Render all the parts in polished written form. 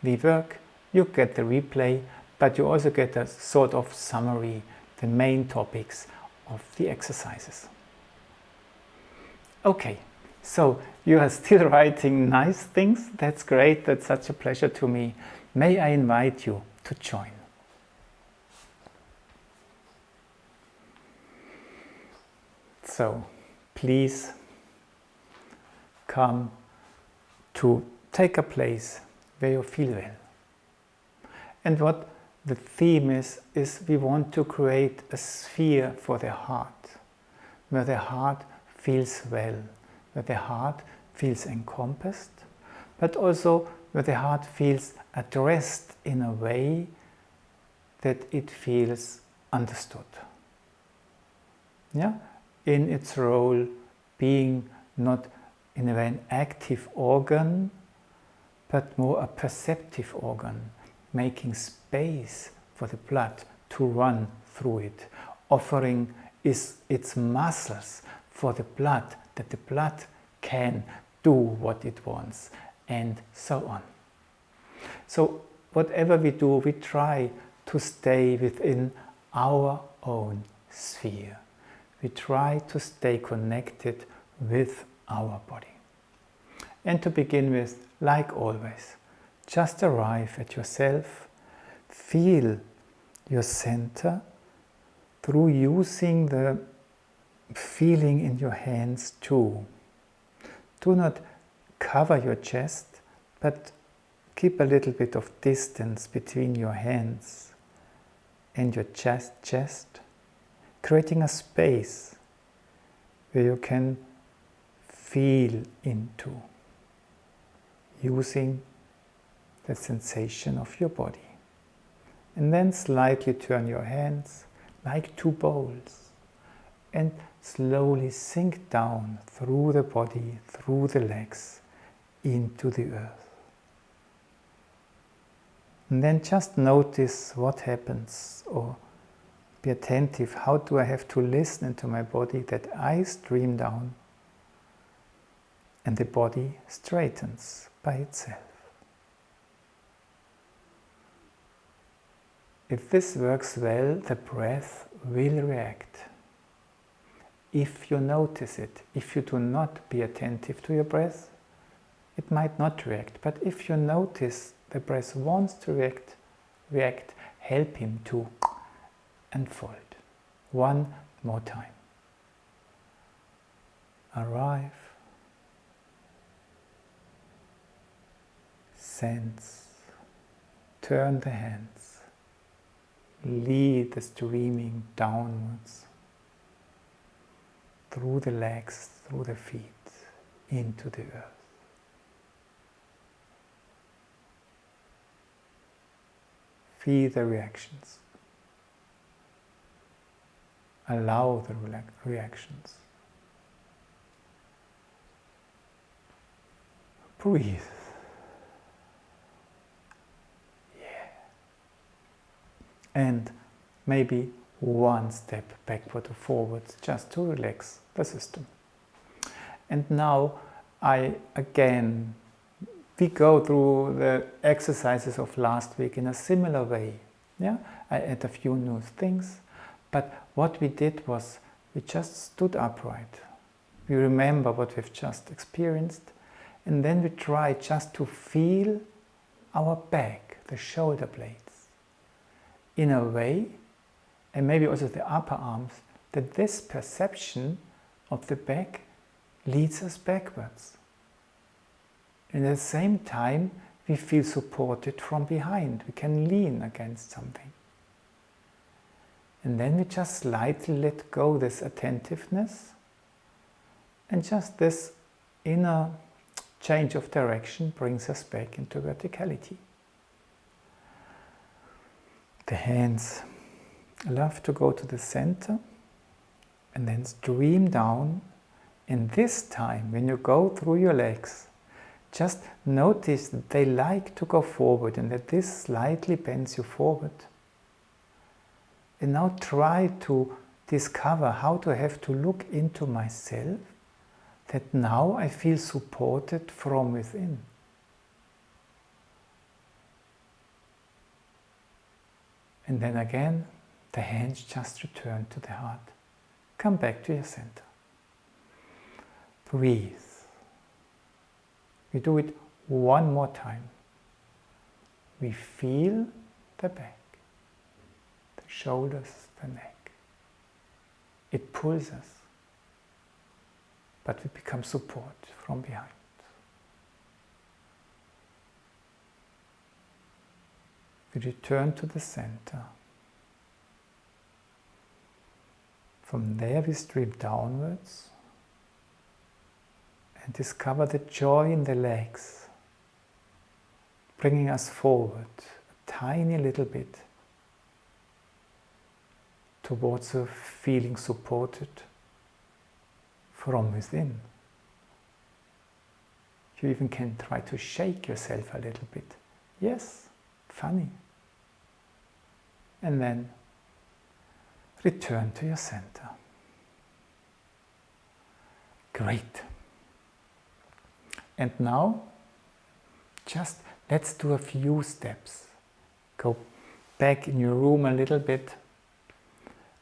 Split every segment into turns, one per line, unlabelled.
we work, you get the replay, but you also get a sort of summary, the main topics of the exercises. Okay, so you are still writing nice things. That's great. That's such a pleasure to me. May I invite you to join. So please come to take a place where you feel well. And what the theme is we want to create a sphere for the heart, where the heart feels well, where the heart feels encompassed, but also where the heart feels addressed in a way that it feels understood. Yeah? In its role being not in a way an active organ, but more a perceptive organ, making space for the blood to run through it, offering its muscles for the blood, that the blood can do what it wants, and so on. So whatever we do, we try to stay within our own sphere. We try to stay connected with our body. And to begin with, like always, just arrive at yourself, feel your center through using the feeling in your hands too. Do not cover your chest, but keep a little bit of distance between your hands and your chest, creating a space where you can feel into, using the sensation of your body. And then slightly turn your hands like two bowls and slowly sink down through the body, through the legs, into the earth. And then just notice what happens, or be attentive. How do I have to listen into my body, that I stream down and the body straightens by itself. If this works well, the breath will react. If you notice it, if you do not be attentive to your breath, it might not react. But if you notice the breath wants to react, help him to unfold. One more time. Arrive. Sense. Turn the hands. Lead the streaming downwards through the legs, through the feet, into the earth. Feel the reactions. Allow the reactions. Breathe. And maybe one step backward or forwards, just to relax the system. And now we go through the exercises of last week in a similar way. Yeah, I add a few new things, but what we did was we just stood upright. We remember what we've just experienced, and then we try just to feel our back, the shoulder blades, in a way, and maybe also the upper arms, that this perception of the back leads us backwards. And at the same time, we feel supported from behind. We can lean against something. And then we just slightly let go this attentiveness, and just this inner change of direction brings us back into verticality. The hands love to go to the center and then stream down. And this time, when you go through your legs, just notice that they like to go forward and that this slightly bends you forward. And now try to discover how do I have to look into myself, that now I feel supported from within. And then again, the hands just return to the heart. Come back to your center. Breathe. We do it one more time. We feel the back, the shoulders, the neck. It pulls us, but we become support from behind. We return to the center. From there we stream downwards and discover the joy in the legs, bringing us forward a tiny little bit towards a feeling supported from within. You even can try to shake yourself a little bit. Yes, funny. And then return to your center. Great. And now, just let's do a few steps. Go back in your room a little bit,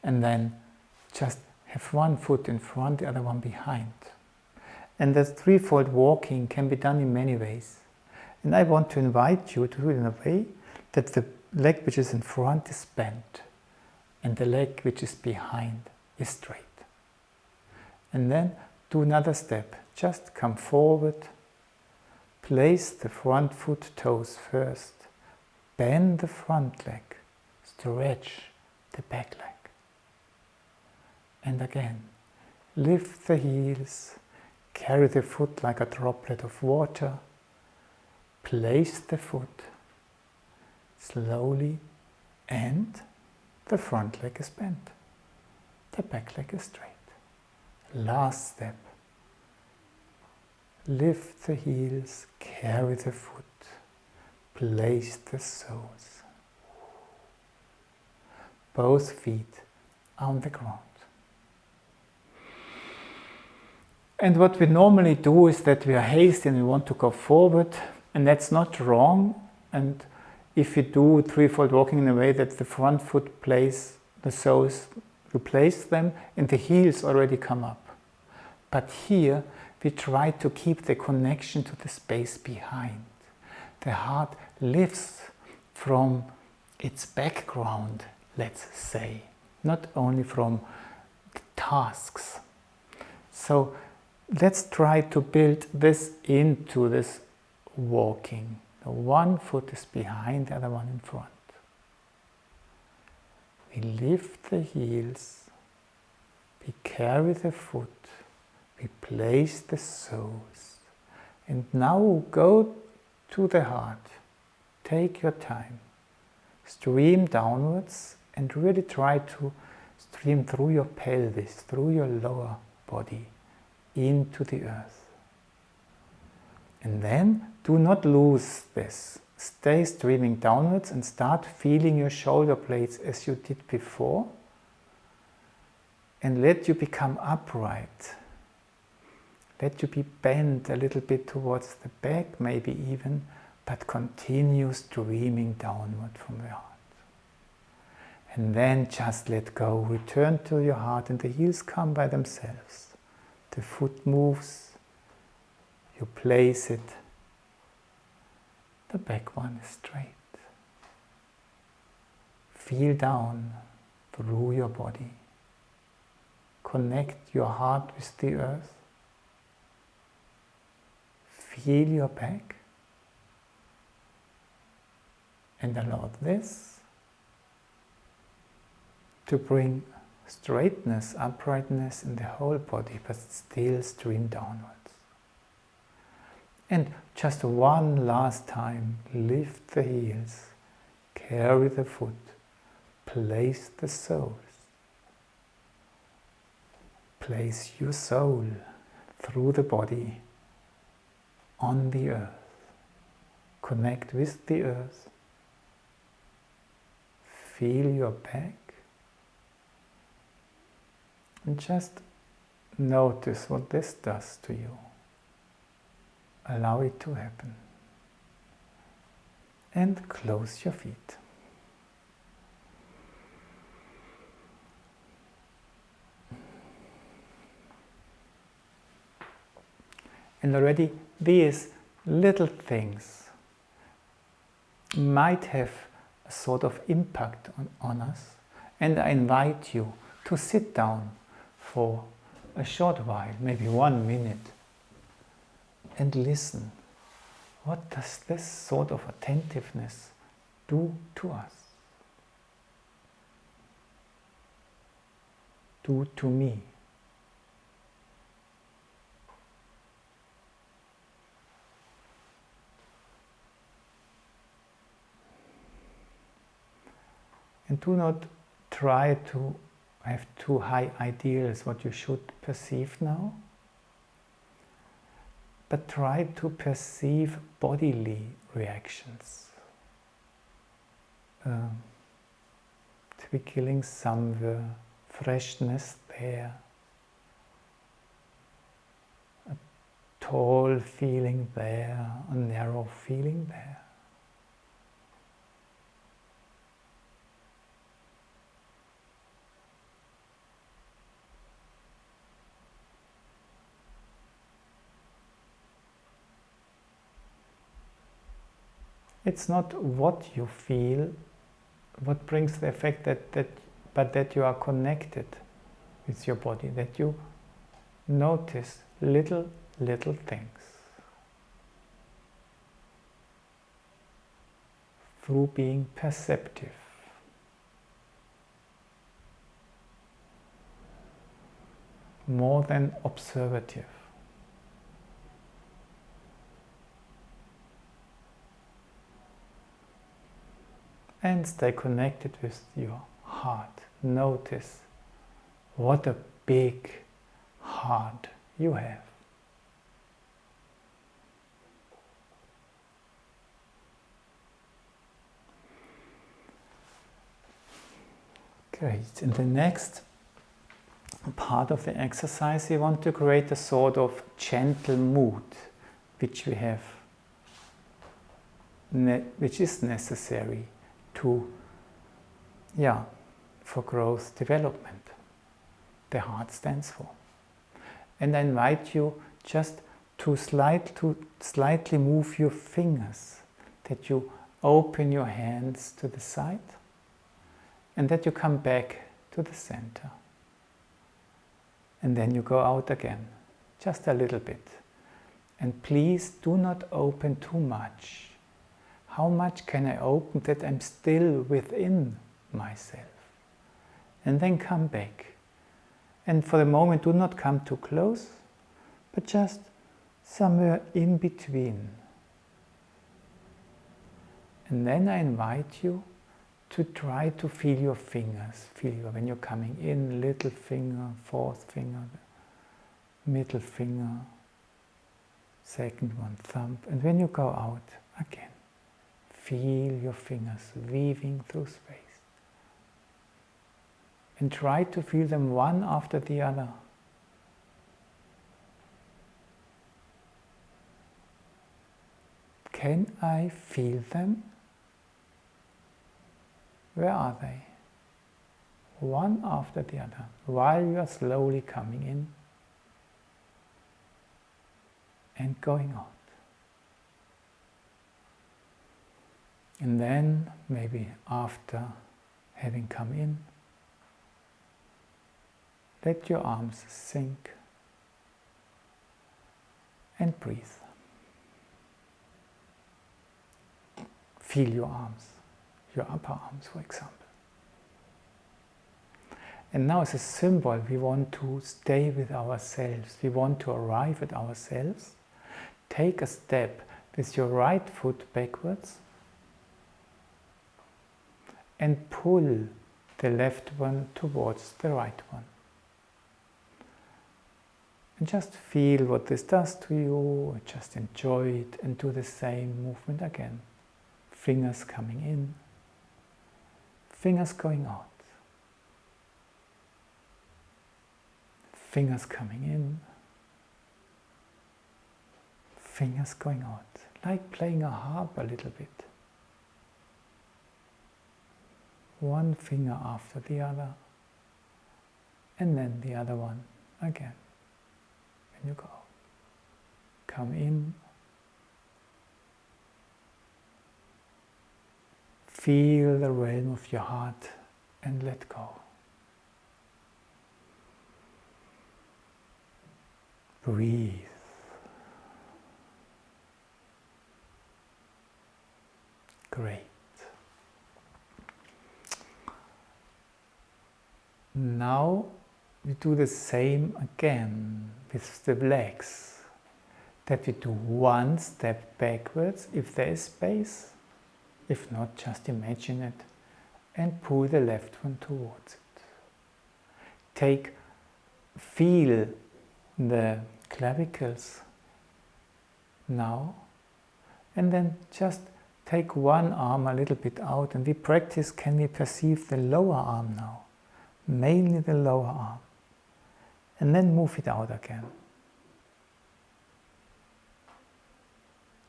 and then just have one foot in front, the other one behind. And that threefold walking can be done in many ways. And I want to invite you to do it in a way that the leg which is in front is bent, and the leg which is behind is straight. And then do another step. Just come forward, place the front foot toes first, bend the front leg, stretch the back leg. And again, lift the heels, carry the foot like a droplet of water, place the foot slowly, and the front leg is bent, the back leg is straight. Last step, lift the heels, carry the foot, place the soles. Both feet on the ground. And what we normally do is that we are hasty and we want to go forward, and that's not wrong. And if you do threefold walking in a way that the front foot plays the soles, replace them, and the heels already come up. But here we try to keep the connection to the space behind. The heart lifts from its background, let's say, not only from the tasks. So let's try to build this into this walking. The one foot is behind, the other one in front. We lift the heels, we carry the foot, we place the soles. And now go to the heart. Take your time. Stream downwards and really try to stream through your pelvis, through your lower body, into the earth. And then do not lose this. Stay streaming downwards and start feeling your shoulder blades as you did before. And let you become upright. Let you be bent a little bit towards the back, maybe even, but continue streaming downward from the heart. And then just let go. Return to your heart and the heels come by themselves. The foot moves. You place it. The back one is straight. Feel down through your body. Connect your heart with the earth. Feel your back. And allow this to bring straightness, uprightness in the whole body, but still stream downwards. And just one last time, lift the heels, carry the foot, place the soles. Place your soul through the body on the earth. Connect with the earth. Feel your back. And just notice what this does to you. Allow it to happen. And close your feet. And already these little things might have a sort of impact on us. And I invite you to sit down for a short while, maybe 1 minute, and listen. What does this sort of attentiveness do to us? Do to me? And do not try to have too high ideals what you should perceive now, but try to perceive bodily reactions. Twinkling somewhere, freshness there, a tall feeling there, a narrow feeling there. It's not what you feel, what brings the effect but that you are connected with your body, that you notice little things through being perceptive. More than observative. And stay connected with your heart. Notice what a big heart you have. Great. In the next part of the exercise, we want to create a sort of gentle mood, which we have, which is necessary for growth development. The heart stands for. And I invite you just to slightly move your fingers, that you open your hands to the side, and that you come back to the center. And then you go out again, just a little bit. And please do not open too much. How much can I open that I'm still within myself? And then come back. And for the moment, do not come too close, but just somewhere in between. And then I invite you to try to feel your fingers. When you're coming in, little finger, fourth finger, middle finger, second one, thumb. And when you go out, again, feel your fingers weaving through space. And try to feel them one after the other. Can I feel them? Where are they? One after the other, while you are slowly coming in and going out. And then, maybe after having come in, let your arms sink and breathe. Feel your arms, your upper arms, for example. And now, as a symbol, we want to stay with ourselves. We want to arrive at ourselves. Take a step with your right foot backwards and pull the left one towards the right one. And just feel what this does to you, just enjoy it, and do the same movement again. Fingers coming in, fingers going out. Fingers coming in, fingers going out. Like playing a harp a little bit. One finger after the other, and then the other one again. When you go, come in. Feel the realm of your heart and let go. Breathe. Great. Now we do the same again with the legs. That we do one step backwards if there is space. If not, just imagine it and pull the left one towards it. Feel the clavicles now, and then just take one arm a little bit out, and we practice, can we perceive the lower arm now? Mainly the lower arm. And then move it out again.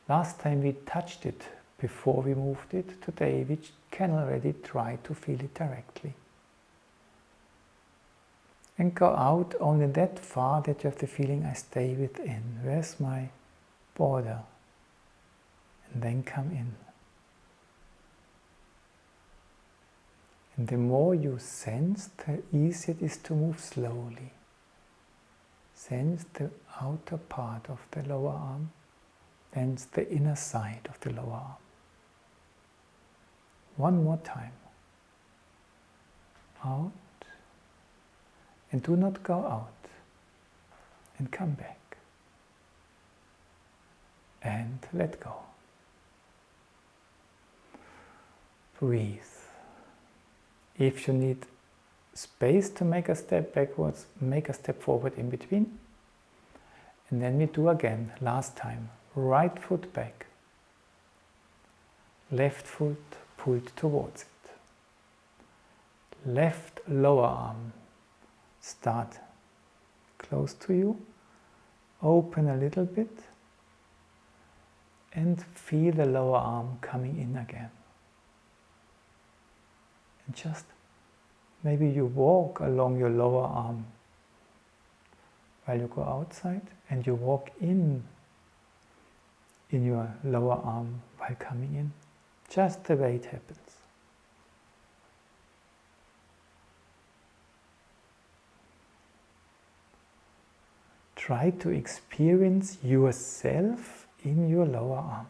Last time we touched it before we moved it. Today we can already try to feel it directly. And go out only that far that you have the feeling, I stay within. Where's my border? And then come in. And the more you sense, the easier it is to move slowly. Sense the outer part of the lower arm, sense the inner side of the lower arm. One more time. Out. And do not go out. And come back. And let go. Breathe. If you need space to make a step backwards, make a step forward in between. And then we do again, last time. Right foot back. Left foot pulled towards it. Left lower arm. Start close to you. Open a little bit. And feel the lower arm coming in again. And just maybe you walk along your lower arm while you go outside, and you walk in your lower arm while coming in. Just the way it happens. Try to experience yourself in your lower arm.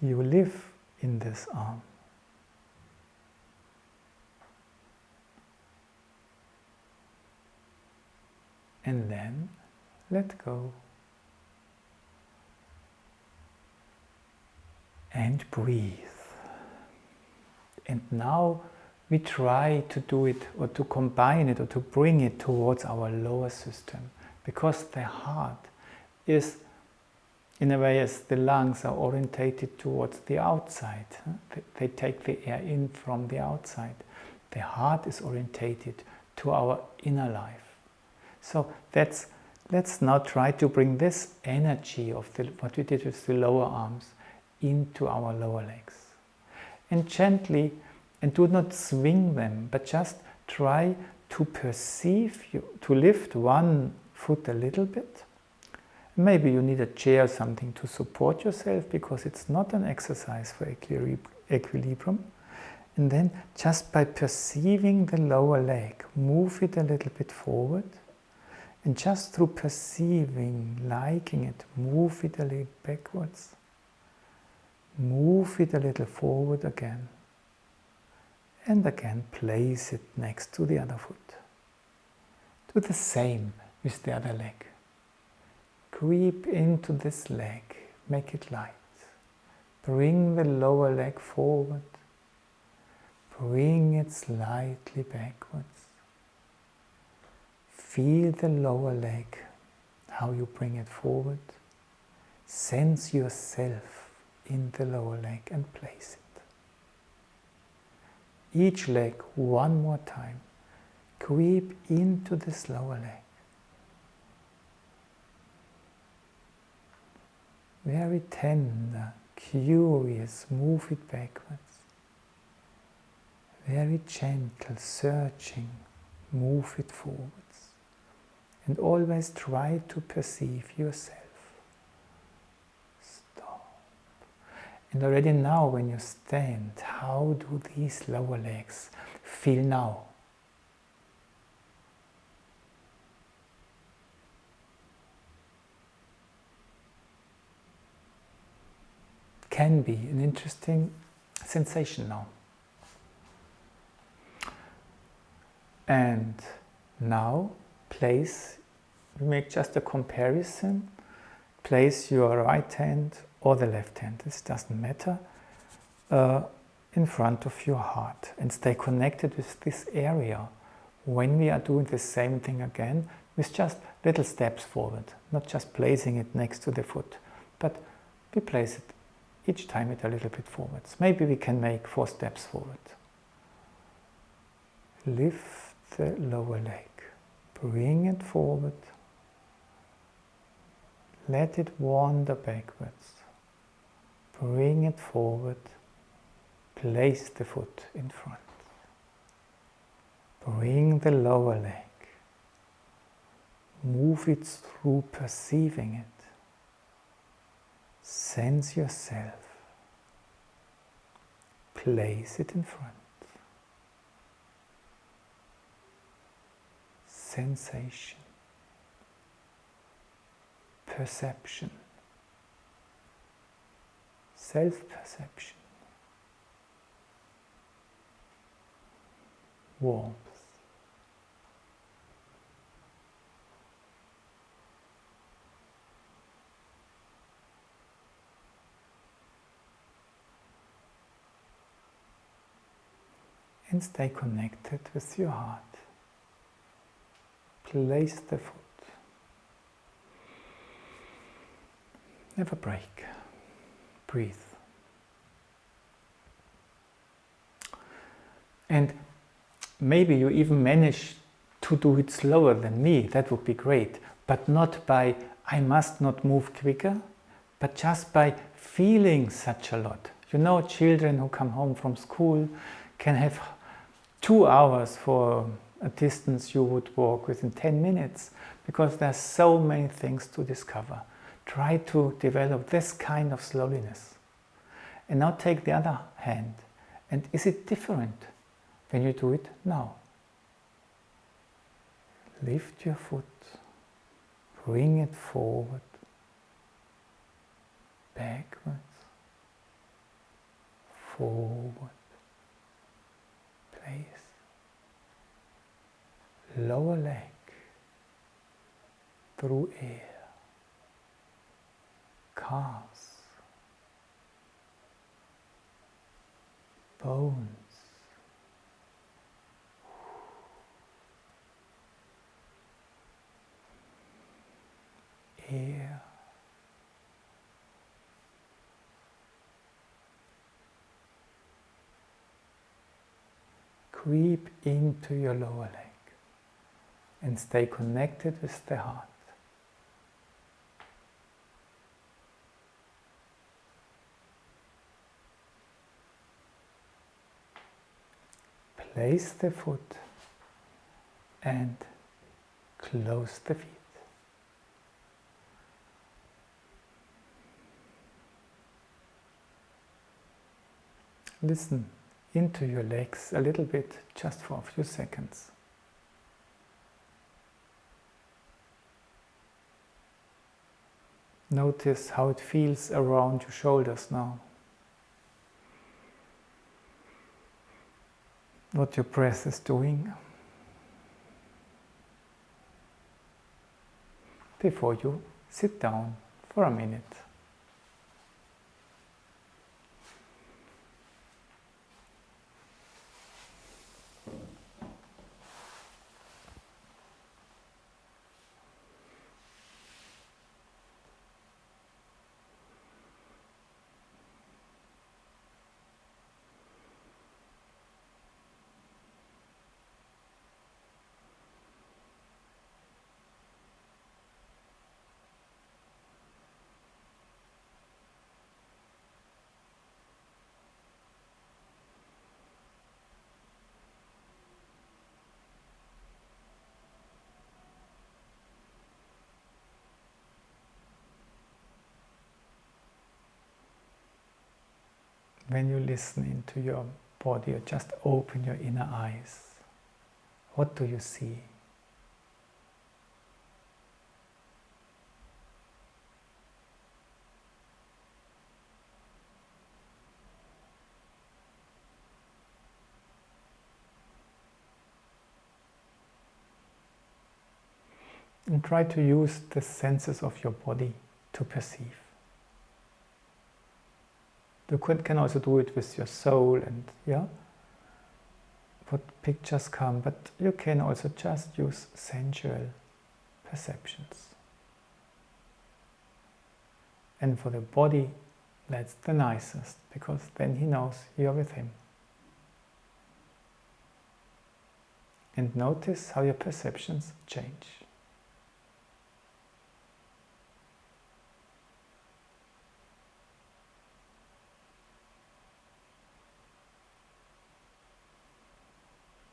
You live in this arm. And then let go. And breathe. And now we try to do it, or to combine it, or to bring it towards our lower system. Because the heart is, in a way, as the lungs are orientated towards the outside. They take the air in from the outside. The heart is orientated to our inner life. So let's now try to bring this energy of what we did with the lower arms into our lower legs. And gently, and do not swing them, but just try to perceive, to lift one foot a little bit. Maybe you need a chair or something to support yourself, because it's not an exercise for equilibrium. And then just by perceiving the lower leg, move it a little bit forward. And just through perceiving, liking it, move it a little backwards. Move it a little forward again. And again, place it next to the other foot. Do the same with the other leg. Creep into this leg, make it light. Bring the lower leg forward. Bring it slightly backwards. Feel the lower leg, how you bring it forward. Sense yourself in the lower leg and place it. Each leg one more time. Creep into this lower leg. Very tender, curious, move it backwards. Very gentle, searching, move it forwards. And always try to perceive yourself. Stop. And already now when you stand, how do these lower legs feel now? Can be an interesting sensation now. And now place, we make just a comparison, place your right hand or the left hand, this doesn't matter, in front of your heart and stay connected with this area when we are doing the same thing again with just little steps forward, not just placing it next to the foot, but we place it each time it a little bit forwards. Maybe we can make 4 steps forward. Lift the lower leg, bring it forward, let it wander backwards, bring it forward, place the foot in front, bring the lower leg, move it through perceiving it, sense yourself, place it in front. Sensation, perception, self-perception, warmth. And stay connected with your heart. Place the foot. Never break. Breathe. And maybe you even manage to do it slower than me. That would be great. But not by, I must not move quicker, but just by feeling such a lot. You know, children who come home from school can have 2 hours for a distance you would walk within 10 minutes, because there's so many things to discover. Try to develop this kind of slowness. And now take the other hand. And is it different when you do it now? Lift your foot, bring it forward, backwards, forward, place. Lower leg through air, calves, bones, air, creep into your lower leg. And stay connected with the heart. Place the foot and close the feet. Listen into your legs a little bit, just for a few seconds. Notice how it feels around your shoulders now. What your breath is doing. Before you sit down for a minute. when you listen into your body, or just open your inner eyes, what do you see? And try to use the senses of your body to perceive. You can also do it with your soul, and what pictures come, but you can also just use sensual perceptions. And for the body, that's the nicest, because then he knows you're with him. And notice how your perceptions change.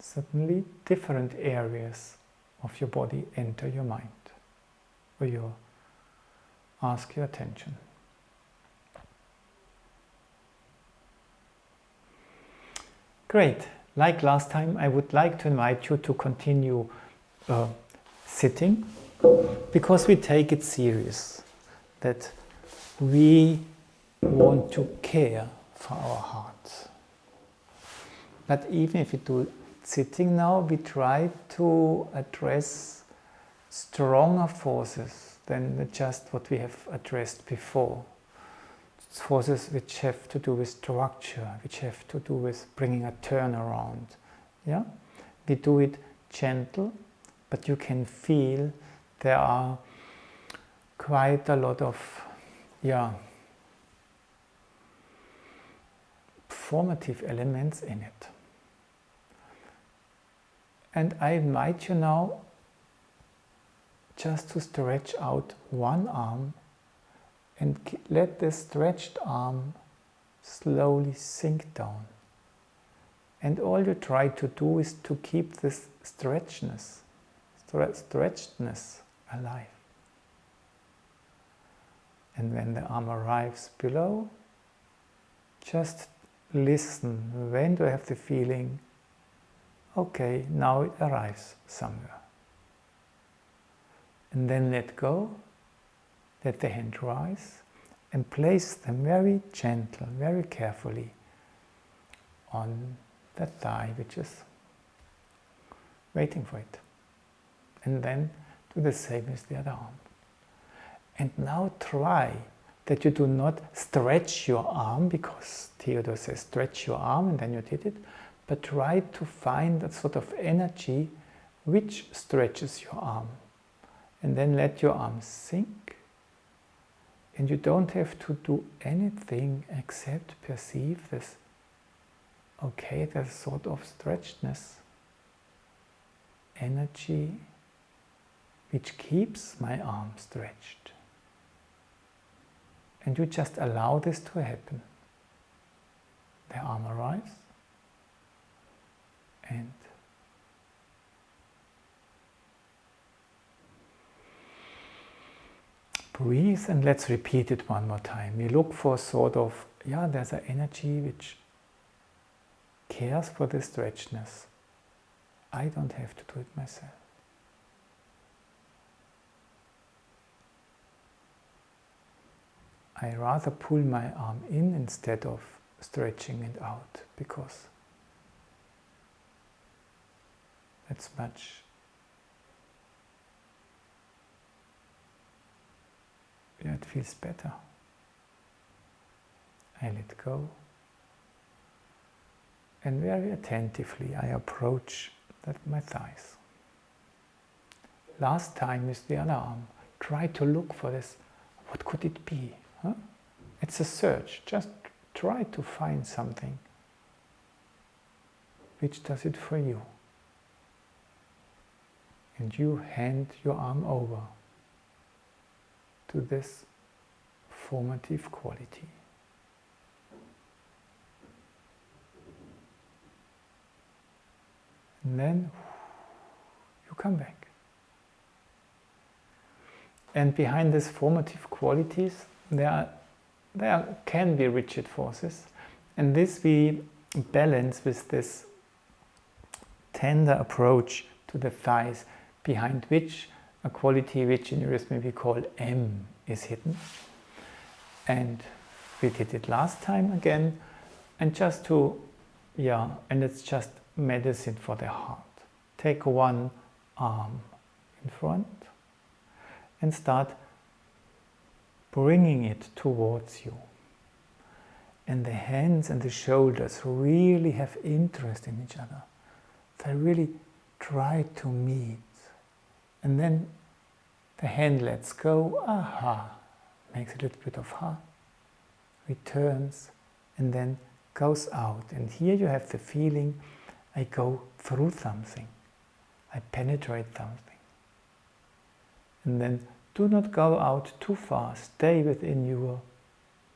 Suddenly different areas of your body enter your mind, or you ask your attention. Great. Like last time, I would like to invite you to continue sitting, because we take it serious that we want to care for our hearts. But even if we do sitting now, we try to address stronger forces than just what we have addressed before. Forces which have to do with structure, which have to do with bringing a turnaround. Yeah? We do it gentle, but you can feel there are quite a lot of formative elements in it. And I invite you now just to stretch out one arm and let the stretched arm slowly sink down. And all you try to do is to keep this stretchedness alive. And when the arm arrives below, just listen. When do I have the feeling, okay, now it arrives somewhere? And then let go, let the hand rise, and place them very gentle, very carefully on that thigh which is waiting for it. And then do the same with the other arm. And now try that you do not stretch your arm, because Theodore says stretch your arm, and then you did it, but try to find that sort of energy which stretches your arm. And then let your arm sink. And you don't have to do anything except perceive this, okay, there's sort of stretchedness, energy which keeps my arm stretched. And you just allow this to happen. The arm arrives, and breathe, and let's repeat it one more time. We look for sort of, there's an energy which cares for the stretchness. I don't have to do it myself. I rather pull my arm in instead of stretching it out, because that's much it feels better. I let go, and very attentively I approach my thighs. Last time with the other arm, try to look for this. What could it be? Huh? It's a search. Just try to find something which does it for you. And you hand your arm over to this formative quality. And then you come back. And behind these formative qualities, there can be rigid forces, And this we balance with this tender approach to the thighs, behind which a quality which in eurythmy we call M is hidden. And we did it last time again, and just to, and it's just medicine for the heart. Take one arm in front and start bringing it towards you. And the hands and the shoulders really have interest in each other. They really try to meet. And then the hand lets go, aha, makes a little bit of ha, returns, and then goes out. And here you have the feeling, I go through something, I penetrate something. And then do not go out too far, stay within your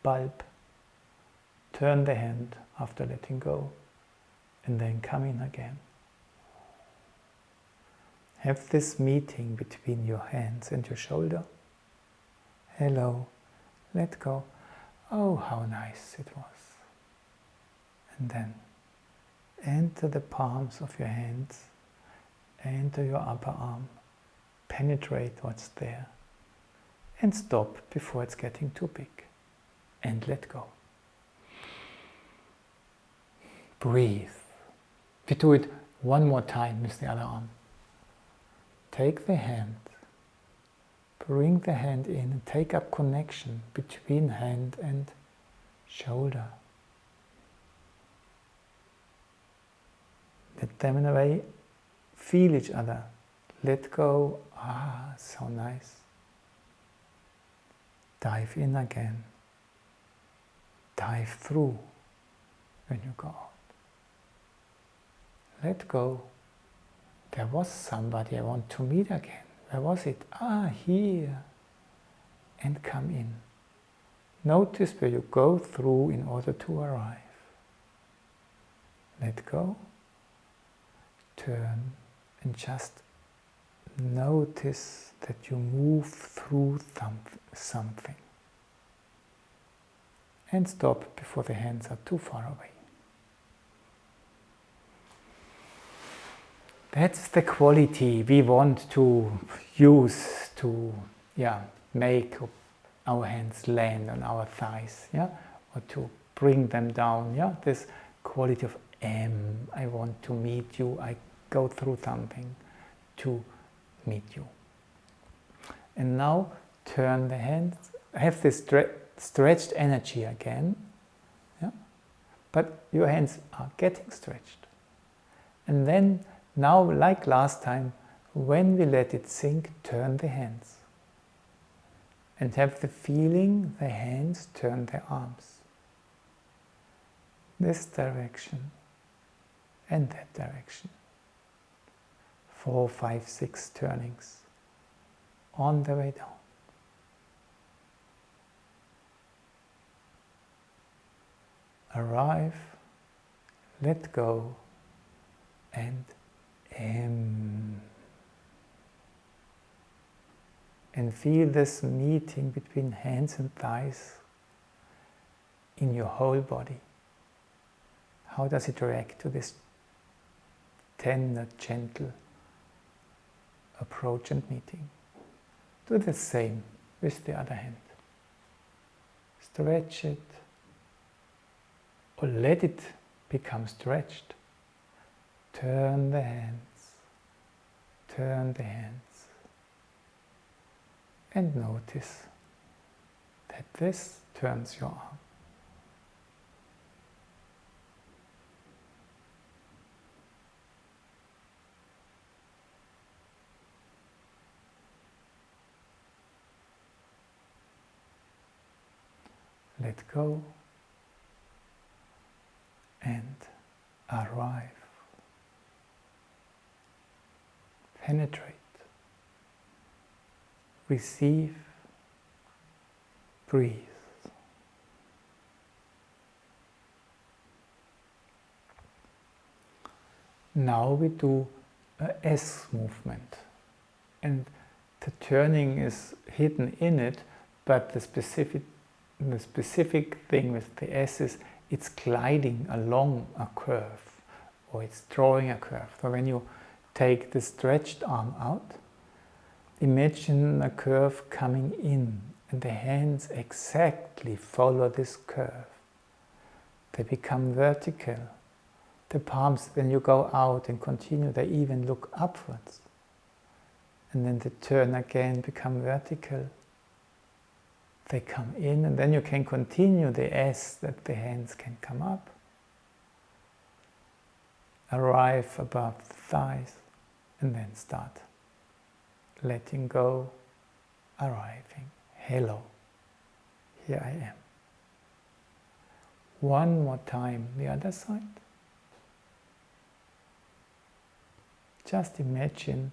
bulb. Turn the hand after letting go, and then come in again. Have this meeting between your hands and your shoulder. Hello, let go. Oh, how nice it was. And then enter the palms of your hands, enter your upper arm, penetrate what's there, and stop before it's getting too big, and let go. Breathe. We do it one more time with the other arm. Take the hand, bring the hand in, and take up connection between hand and shoulder. Let them in a way feel each other. Let go. Ah, so nice. Dive in again. Dive through when you go out. Let go. There was somebody I want to meet again. Where was it? Ah, here. And come in. Notice where you go through in order to arrive. Let go. Turn and just notice that you move through something. And stop before the hands are too far away. That's the quality we want to use to make our hands land on our thighs, or to bring them down. This quality of M, I want to meet you, I go through something to meet you. And now turn the hands, have this stretched energy again, but your hands are getting stretched. And then now, like last time, when we let it sink, turn the hands. And have the feeling the hands turn the arms. This direction and that direction. 4, 5, 6 turnings on the way down. Arrive, let go, and M. And feel this meeting between hands and thighs in your whole body. How does it react to this tender, gentle approach and meeting? Do the same with the other hand. Stretch it, or let it become stretched. Turn the hands, and notice that this turns your arm. Let go and arrive. Penetrate, receive, breathe. Now we do a S movement, and the turning is hidden in it, but the specific the specific thing with the S is it's gliding along a curve, or it's drawing a curve. So when you take the stretched arm out, imagine a curve coming in, and the hands exactly follow this curve. They become vertical. The palms, when you go out and continue, they even look upwards. And then they turn again, become vertical. They come in, and then you can continue the S, that the hands can come up. Arrive above the thighs, and then start letting go, arriving. Hello, here I am. One more time, the other side. Just imagine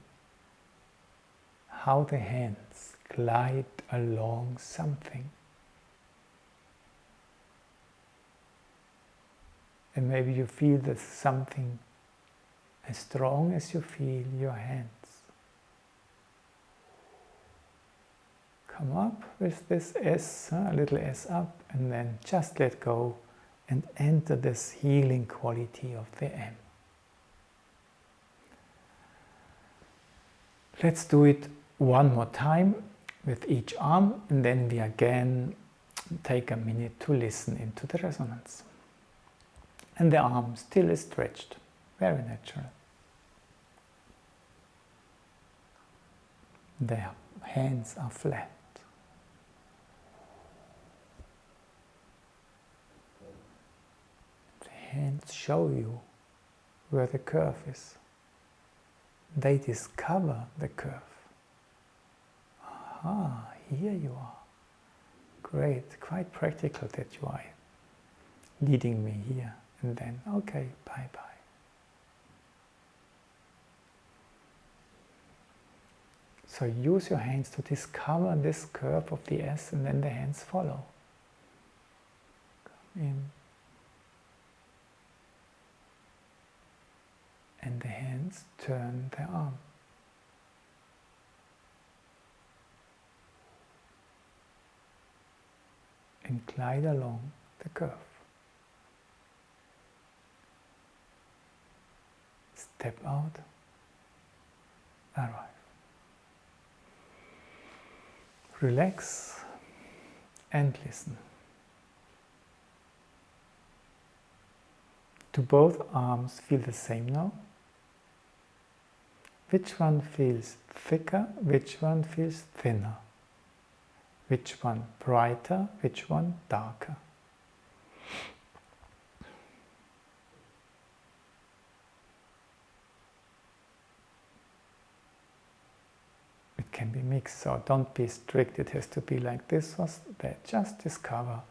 how the hands glide along something. And maybe you feel that something as strong as you feel your hands. Come up with this S, a little S up, and then just let go and enter this healing quality of the M. Let's do it one more time with each arm, and then we again take a minute to listen into the resonance. And the arm still is stretched, very natural. The hands are flat. The hands show you where the curve is. They discover the curve. Aha, here you are. Great, quite practical that you are leading me here. And then, okay, bye-bye. So use your hands to discover this curve of the S, and then the hands follow. Come in. And the hands turn the arm. And glide along the curve. Step out, arrive. Relax and listen. Do both arms feel the same now? Which one feels thicker? Which one feels thinner? Which one brighter? Which one darker? It can be mixed, so don't be strict, it has to be like this or that. Just discover.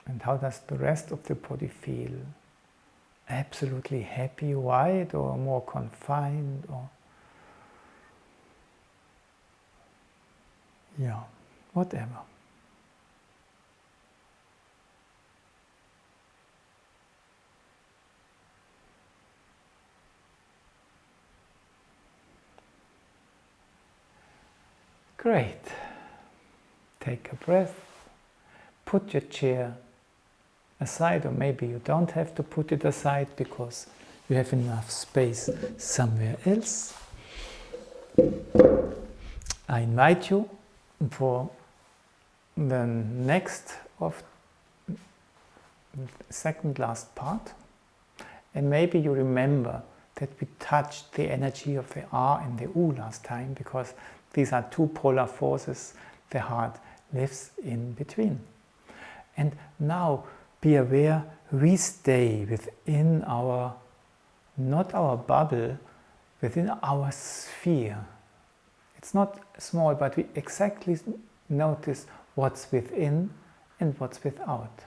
And how does the rest of the body feel? Absolutely happy, wide, or more confined, or yeah, whatever. Great. Take a breath. Put your chair aside, or maybe you don't have to put it aside because you have enough space somewhere else. I invite you for the next of second last part, and maybe you remember that we touched the energy of the R and the U last time, because these are two polar forces the heart lives in between. And now be aware, we stay within our, not our bubble, within our sphere. It's not small, but we exactly notice what's within and what's without.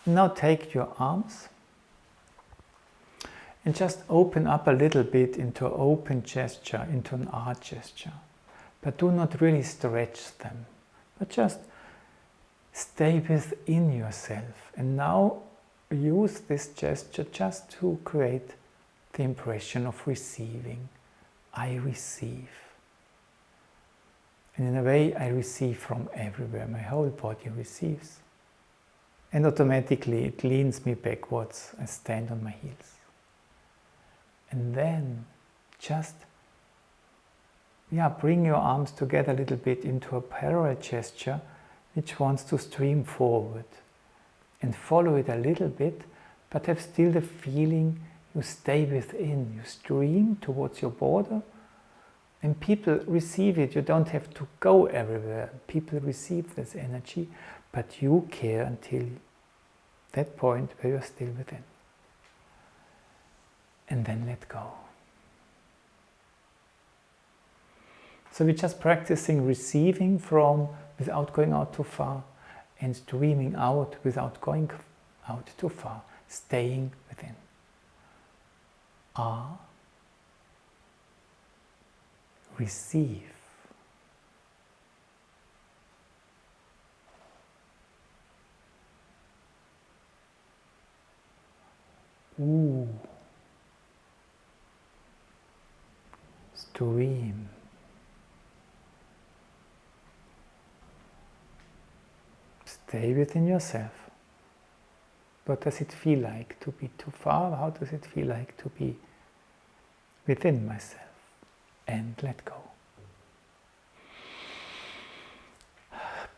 Now take your arms and just open up a little bit into an open gesture, into an R gesture. But do not really stretch them, but just stay within yourself. And now use this gesture just to create the impression of receiving. I receive. And in a way, I receive from everywhere. My whole body receives. And automatically it leans me backwards. I stand on my heels. And then just bring your arms together a little bit into a parallel gesture which wants to stream forward. And follow it a little bit, but have still the feeling you stay within. You stream towards your border, and people receive it. You don't have to go everywhere. People receive this energy, but you care until that point where you're still within. And then let go. So we're just practicing receiving from without going out too far, and streaming out without going out too far, staying within. Receive. Stream. Stay within yourself. What does it feel like to be too far? How does it feel like to be within myself? And let go.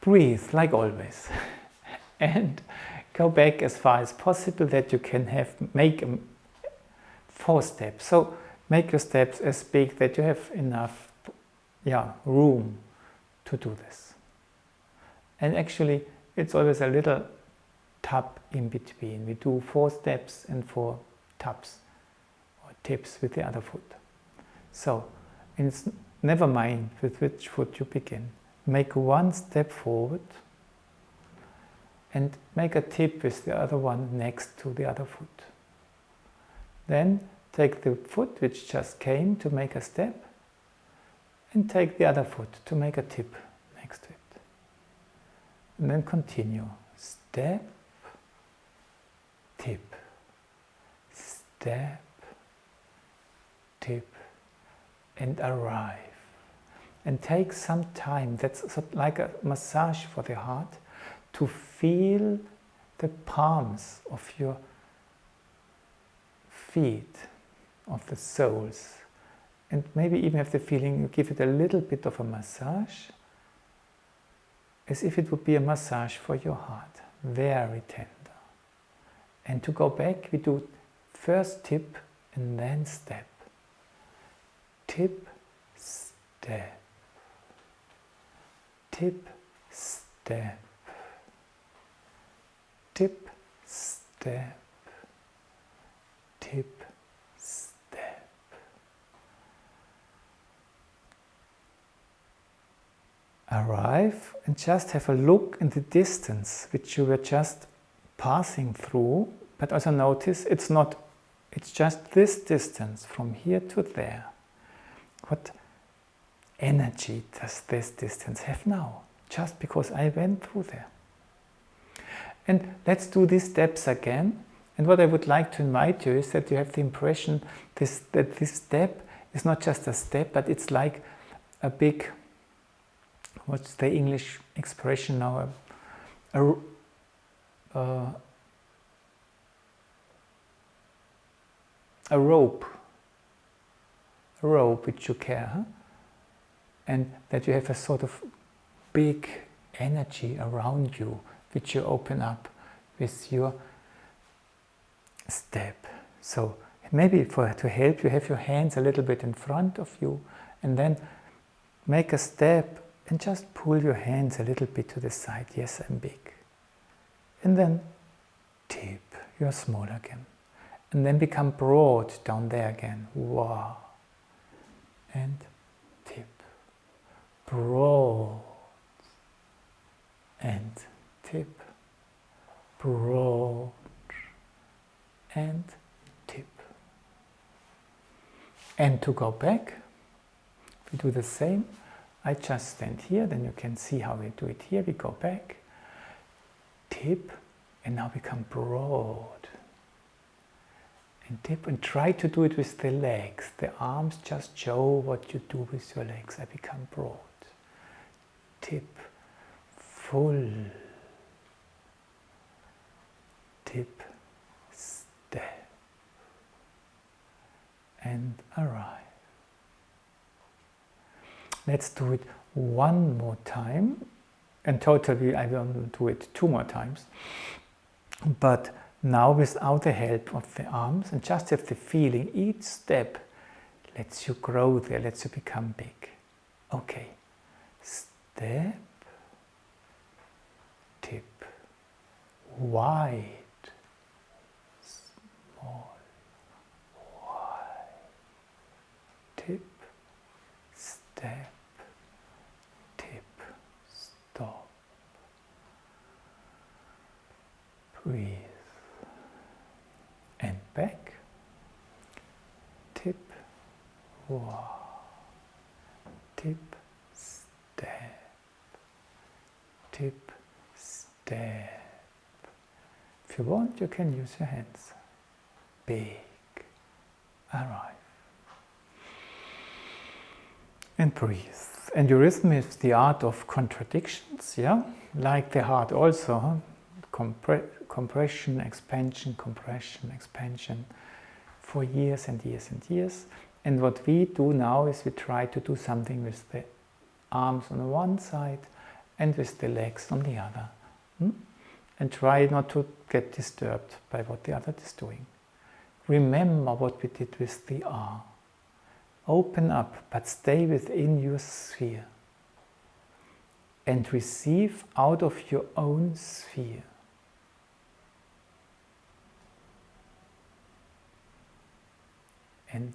Breathe like always. And go back as far as possible that you can make 4 steps. So make your steps as big that you have enough room to do this. And actually, it's always a little tap in between. We do 4 steps and 4 taps or tips with the other foot. So it's never mind with which foot you begin. Make 1 step forward and make a tip with the other one next to the other foot. Then take the foot which just came to make a step and take the other foot to make a tip next to it. And then continue. Step, tip, step, tip, and arrive. And take some time, that's like a massage for the heart, to feel the palms of your feet, of the soles. And maybe even have the feeling you give it a little bit of a massage, as if it would be a massage for your heart, very tender. And to go back, we do first tip and then step. Tip, step. Tip, step. Tip, step. Tip, step. Arrive and just have a look in the distance which you were just passing through, but also notice it's just this distance from here to there. What energy does this distance have now? Just because I went through there. And let's do these steps again. And what I would like to invite you is that you have the impression that this step is not just a step, but it's like a big, what's the English expression now? A rope which you carry, and that you have a sort of big energy around you which you open up with your step. So maybe to help you, have your hands a little bit in front of you, and then make a step and just pull your hands a little bit to the side. Yes, I'm big. And then tip, you're small again. And then become broad down there again. Wow. And tip. Broad. And tip. Broad. And tip. And to go back, we do the same. I just stand here, then you can see how we do it here. We go back, tip, and now become broad. and tip, and try to do it with the legs. The arms just show what you do with your legs. I become broad. Tip, full. Tip, step, and arrive. Let's do it one more time, and totally I will do it 2 more times, but now without the help of the arms, and just have the feeling each step lets you grow there, lets you become big. Okay, step, tip, wide, small, wide, tip, step, tip, stop, breathe, and back, tip, wow, tip, step, tip, step. If you want, you can use your hands. Big, arrive. And breathe. And eurythmy is the art of contradictions, yeah? Like the heart also, huh? Compression, expansion, compression, expansion, for years and years and years. And what we do now is we try to do something with the arms on the one side and with the legs on the other. And try not to get disturbed by what the other is doing. Remember what we did with the R. Open up, but stay within your sphere. And receive out of your own sphere. And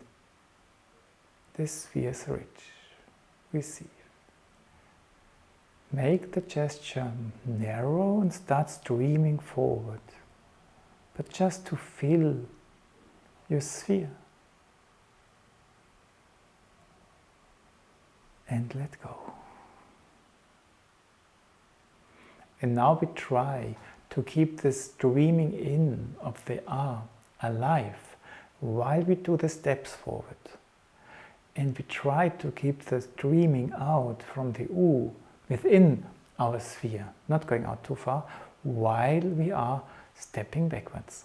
this sphere is rich. Receive. Make the gesture narrow and start streaming forward, but just to fill your sphere. And let go. And now we try to keep the streaming in of the R alive while we do the steps forward. And we try to keep the streaming out from the U within our sphere, not going out too far, while we are stepping backwards.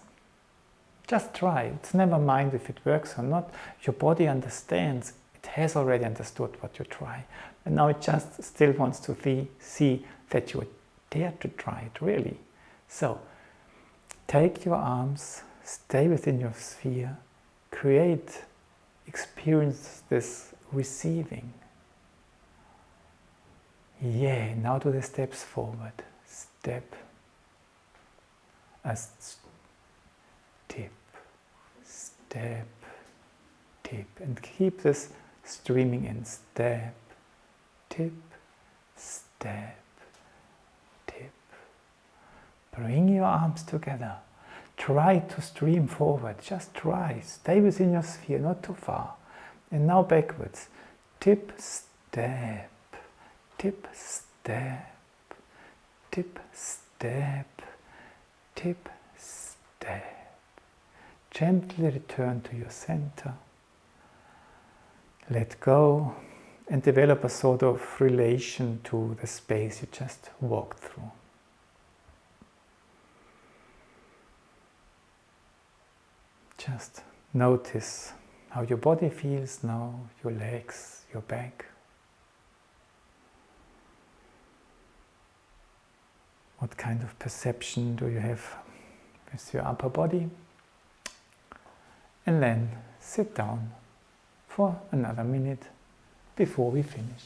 Just try. It's never mind if it works or not. Your body understands. It has already understood what you try. And now it just still wants to see that you dare to try it, really. So, take your arms, stay within your sphere, experience this receiving. Yeah, now do the steps forward. Step, tip, step, tip. And keep this streaming in. Step, tip, step, tip. Bring your arms together. Try to stream forward. Just try. Stay within your sphere, not too far. And now backwards. Tip, step. Tip, step, tip, step, tip, step. Gently return to your center. Let go and develop a sort of relation to the space you just walked through. Just notice how your body feels now, your legs, your back. What kind of perception do you have with your upper body? And then sit down for another minute before we finish.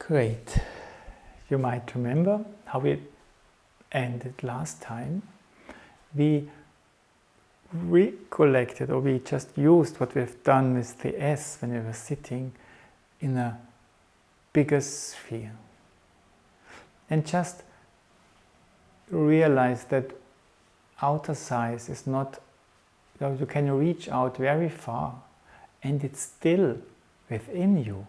Great. You might remember how we ended last time. We recollected, or we just used what we've done with the S when we were sitting in a bigger sphere. And just realize that outer size is not, you can reach out very far and it's still within you.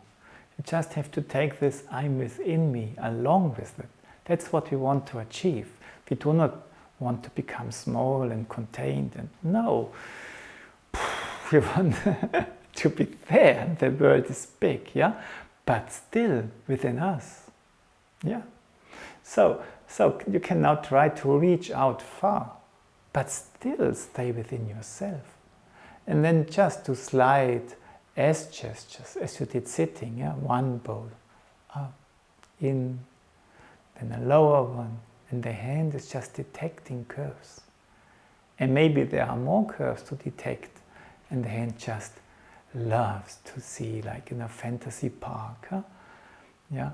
You just have to take this I'm within me along with it. That's what we want to achieve. We do not want to become small and contained. And no, we want to be there. The world is big, yeah, but still within us, yeah. So you can now try to reach out far, but still stay within yourself. And then just to slide S gestures, as you did sitting, yeah, one bowl, up, in, then a lower one, and the hand is just detecting curves. And maybe there are more curves to detect, and the hand just loves to see, like in a fantasy park, huh? Yeah,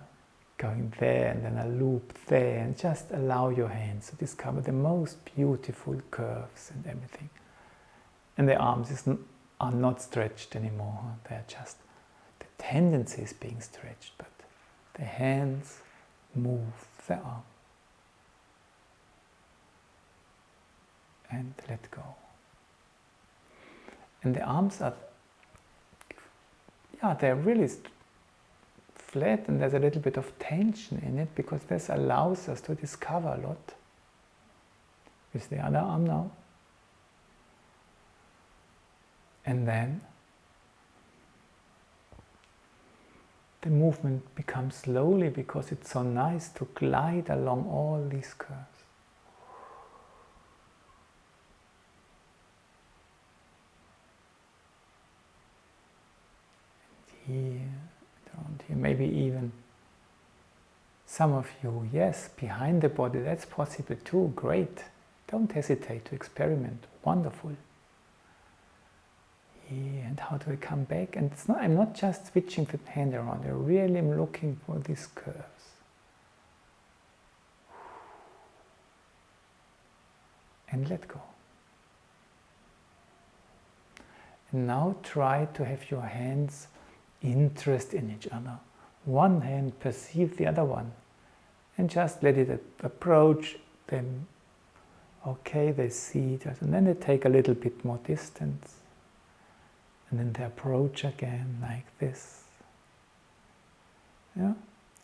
going there and then a loop there, and just allow your hands to discover the most beautiful curves and everything. And the arms are not stretched anymore, huh? They're just, the tendency is being stretched, but the hands move the arm. And let go. And the arms are, yeah, they're really flat, and there's a little bit of tension in it, because this allows us to discover a lot. With the other arm now. And then the movement becomes slowly, because it's so nice to glide along all these curves. Here, around here, maybe even some of you, yes, behind the body, that's possible too, great. Don't hesitate to experiment, wonderful. Here, and how do I come back? And it's not, I'm not just switching the hand around, I really am looking for these curves. And let go. And now try to have your hands interest in each other. One hand perceive the other one, and just let it approach them. Okay, they see it, and then they take a little bit more distance, and then they approach again like this. Yeah,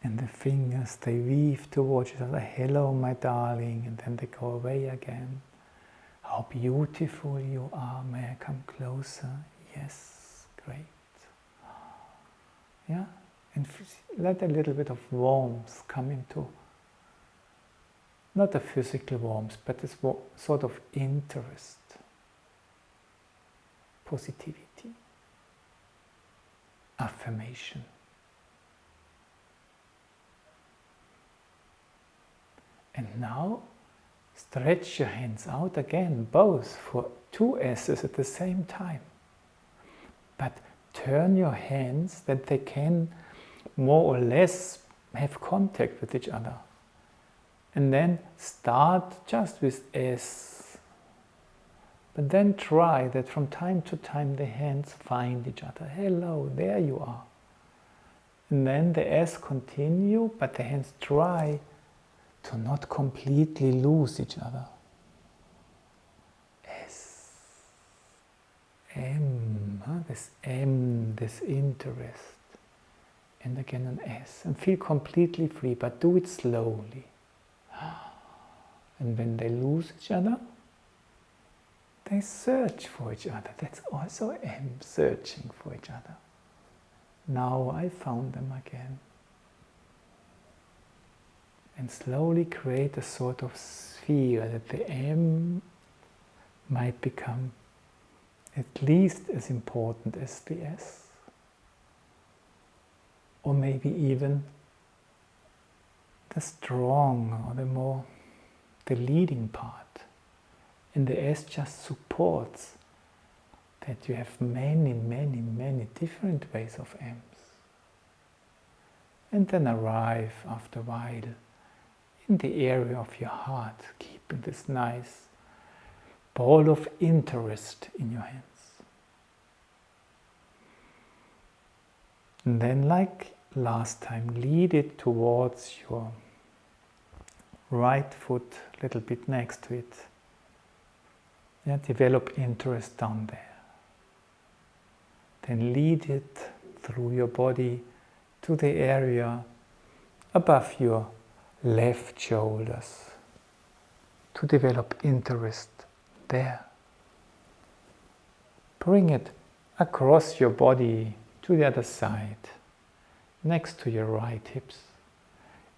and the fingers, they weave towards each other. Hello, my darling, and then they go away again. How beautiful you are. May I come closer? Yes, great. Yeah, and let a little bit of warmth come into, not a physical warmth, but this sort of interest, positivity, affirmation. And now stretch your hands out again, both for 2 S's at the same time. But turn your hands that they can more or less have contact with each other. And then start just with S. But then try that from time to time the hands find each other. Hello, there you are. And then the S continue, but the hands try to not completely lose each other. S, M, this M, this interest. And again an S. And feel completely free, but do it slowly. And when they lose each other, they search for each other. That's also M, searching for each other. Now I found them again. And slowly create a sort of sphere that the M might become at least as important as the S. Or maybe even the strong or the leading part. And the S just supports that you have many, many, many different ways of M's. and then arrive after a while in the area of your heart, keeping this nice ball of interest in your hands. And then, like last time, lead it towards your right foot, a little bit next to it. Yeah, develop interest down there. Then lead it through your body to the area above your left shoulders to develop interest there. Bring it across your body to the other side, next to your right hips,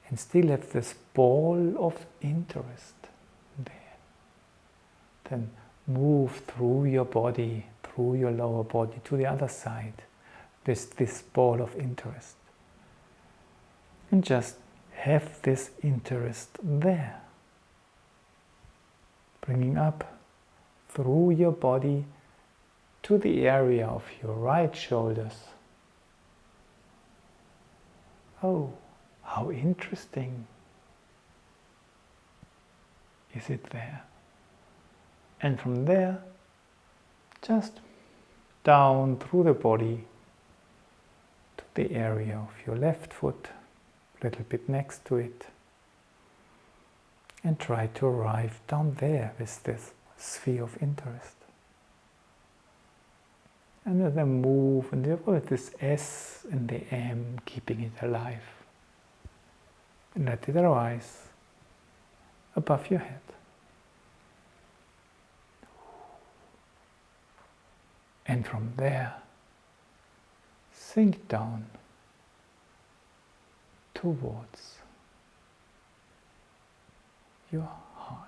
and still have this ball of interest there. Then move through your body, through your lower body to the other side with this ball of interest. And just have this interest there. Bringing up through your body to the area of your right shoulders. Oh, how interesting is it there? And from there, just down through the body to the area of your left foot, a little bit next to it, and try to arrive down there with this sphere of interest. And then move, and with this S and the M, keeping it alive. And let it arise above your head. And from there, sink down towards your heart.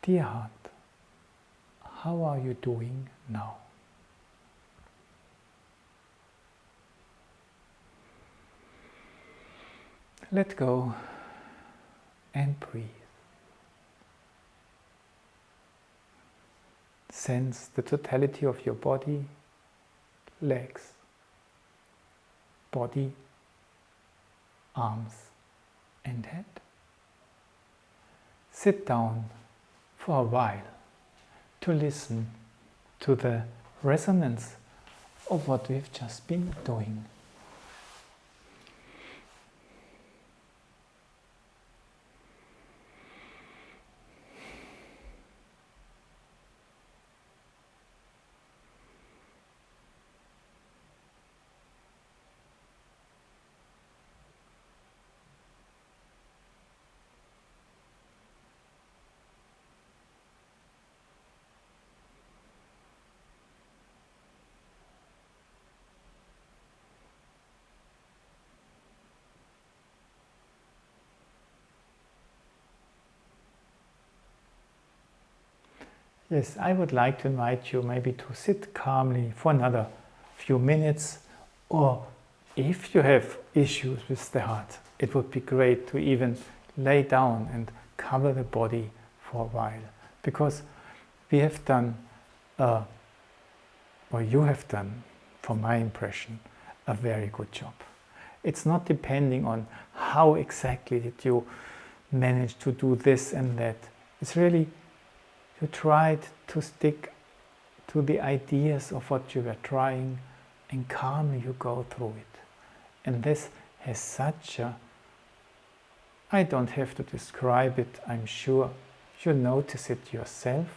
Dear heart, how are you doing now? Let go and breathe. Sense the totality of your body, legs, body, arms and head. Sit down for a while to listen to the resonance of what we've just been doing. Yes, I would like to invite you maybe to sit calmly for another few minutes, or if you have issues with the heart, it would be great to even lay down and cover the body for a while, because we have done, or you have done, from my impression, a very good job. It's not depending on how exactly did you manage to do this and that. It's really you tried to stick to the ideas of what you were trying, and calmly you go through it. And this has such a, I don't have to describe it, I'm sure you notice it yourself.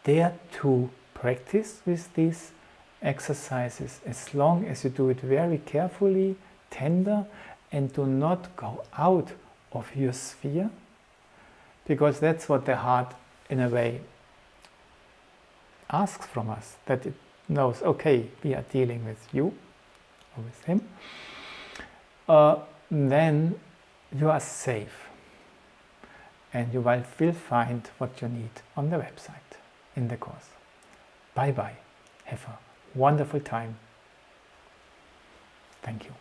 Dare to practice with these exercises as long as you do it very carefully, tender, and do not go out of your sphere, because that's what the heart in a way asks from us, that it knows, okay, we are dealing with you or with him, then you are safe and you will find what you need on the website in the course. Bye bye. Have a wonderful time. Thank you.